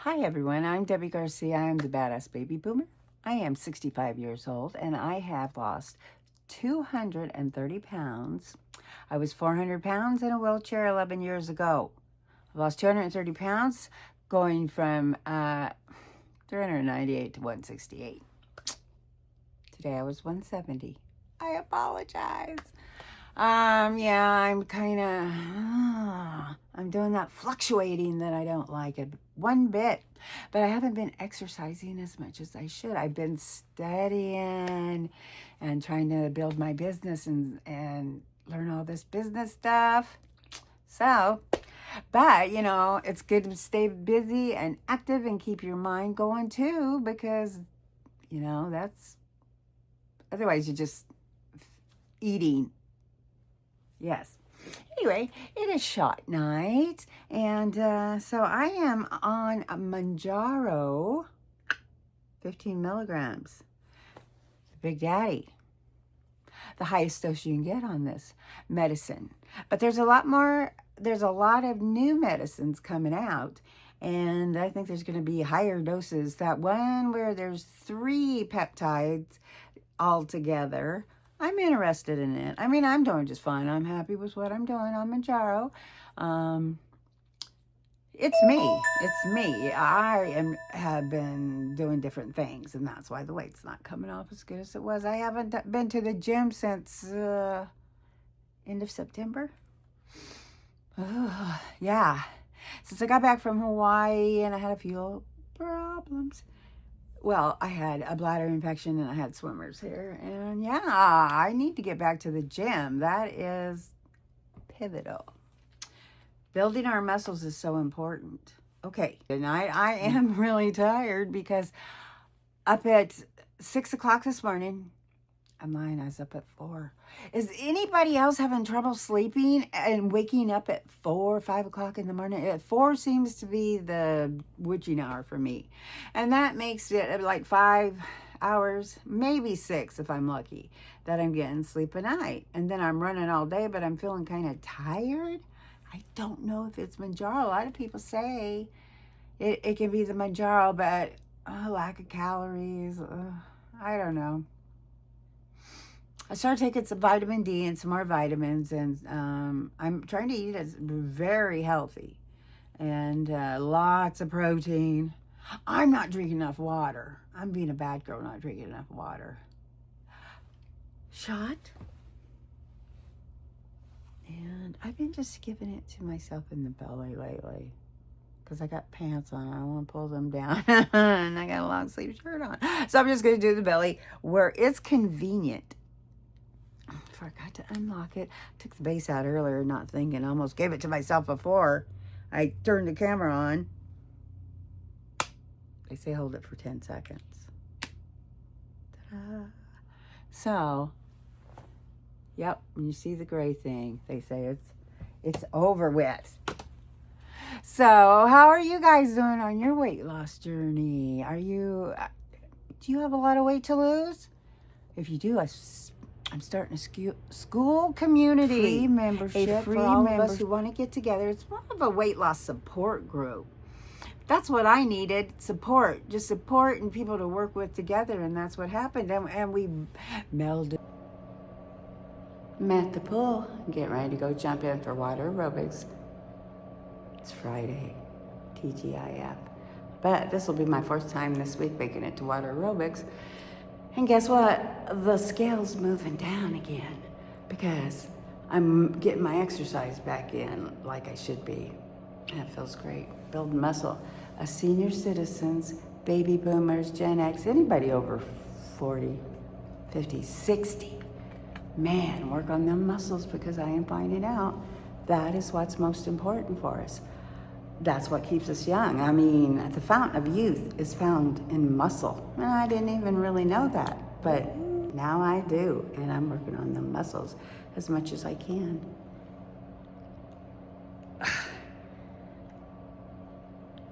Hi everyone, I'm Debbie Garcia. I'm the Badass Baby Boomer. I am 65 years old and I have lost 230 pounds. I was 400 pounds in a wheelchair 11 years ago. I lost 230 pounds going from 398 to 168. Today I was 170. I apologize. Yeah, I'm doing that fluctuating that I don't like it one bit. But I haven't been exercising as much as I should. I've been studying and trying to build my business and learn all this business stuff. So, but, it's good to stay busy and active and keep your mind going too, because, that's, otherwise you're just eating. Yes. Anyway, it is shot night, and so I am on a Mounjaro, 15 milligrams. Big Daddy. The highest dose you can get on this medicine. But there's a lot of new medicines coming out, and I think there's going to be higher doses. That one where there's 3 peptides all together, I'm interested in it. I mean, I'm doing just fine. I'm happy with what I'm doing on Mounjaro. It's me. Have been doing different things, and that's why the weight's not coming off as good as it was. I haven't been to the gym since end of September. Yeah, since I got back from Hawaii, and I had a few problems. Well, I had a bladder infection and I had swimmer's hair. And yeah, I need to get back to the gym. That is pivotal. Building our muscles is so important. Okay, tonight I am really tired because up at 6 o'clock this morning, I'm lying, I was up at 4. Is anybody else having trouble sleeping and waking up at 4 or 5 o'clock in the morning? At 4 seems to be the witching hour for me. And that makes it like 5 hours, maybe 6 if I'm lucky, that I'm getting sleep at night. And then I'm running all day, but I'm feeling kind of tired. I don't know if it's Mounjaro. A lot of people say it can be the Mounjaro, but lack of calories. I don't know. I started taking some vitamin D and some more vitamins, and I'm trying to eat as very healthy and lots of protein. I'm not drinking enough water. I'm being a bad girl, not drinking enough water. Shot. And I've been just giving it to myself in the belly lately because I got pants on. I don't want to pull them down. And I got a long sleeve shirt on. So I'm just going to do the belly where it's convenient. Forgot to unlock it. Took the base out earlier, not thinking. Almost gave it to myself before I turned the camera on. They say hold it for 10 seconds. Ta-da. So, yep, when you see the gray thing, they say it's over with. So, how are you guys doing on your weight loss journey? Do you have a lot of weight to lose? If you do, I'm starting a school community free membership for all of us who want to get together. It's more of a weight loss support group. That's what I needed, support. Just support and people to work with together, and that's what happened. And we melded. Met the pool, get ready to go jump in for water aerobics. It's Friday, TGIF. But this will be my first time this week making it to water aerobics. And guess what? The scale's moving down again because I'm getting my exercise back in like I should be. And it feels great. Build muscle. Us senior citizens, baby boomers, Gen X, anybody over 40, 50, 60. Man, work on them muscles because I am finding out that is what's most important for us. That's what keeps us young. I mean, the fountain of youth is found in muscle. And I didn't even really know that, but now I do, and I'm working on the muscles as much as I can.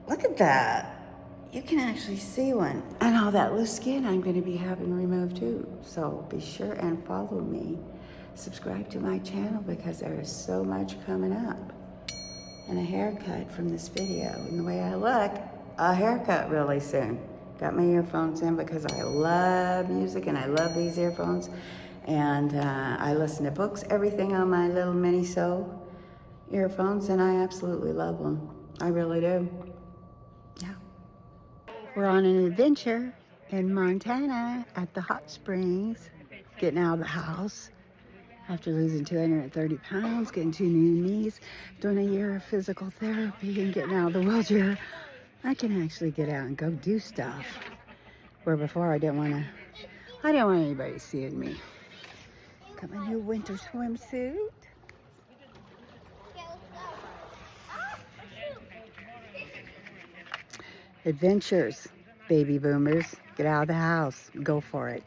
Look at that. You can actually see one. And all that loose skin I'm going to be having removed too. So be sure and follow me. Subscribe to my channel because there is so much coming up. And a haircut from this video. And the way I look, a haircut really soon. Got my earphones in because I love music and I love these earphones. And I listen to books, everything on my little mini earphones, and I absolutely love them. I really do. Yeah. We're on an adventure in Montana at the hot springs, getting out of the house after losing 230 pounds, getting 2 new knees, doing a year of physical therapy, and getting out of the wheelchair. I can actually get out and go do stuff. Where before I didn't want anybody seeing me. Got my new winter swimsuit. Adventures, baby boomers. Get out of the house. Go for it.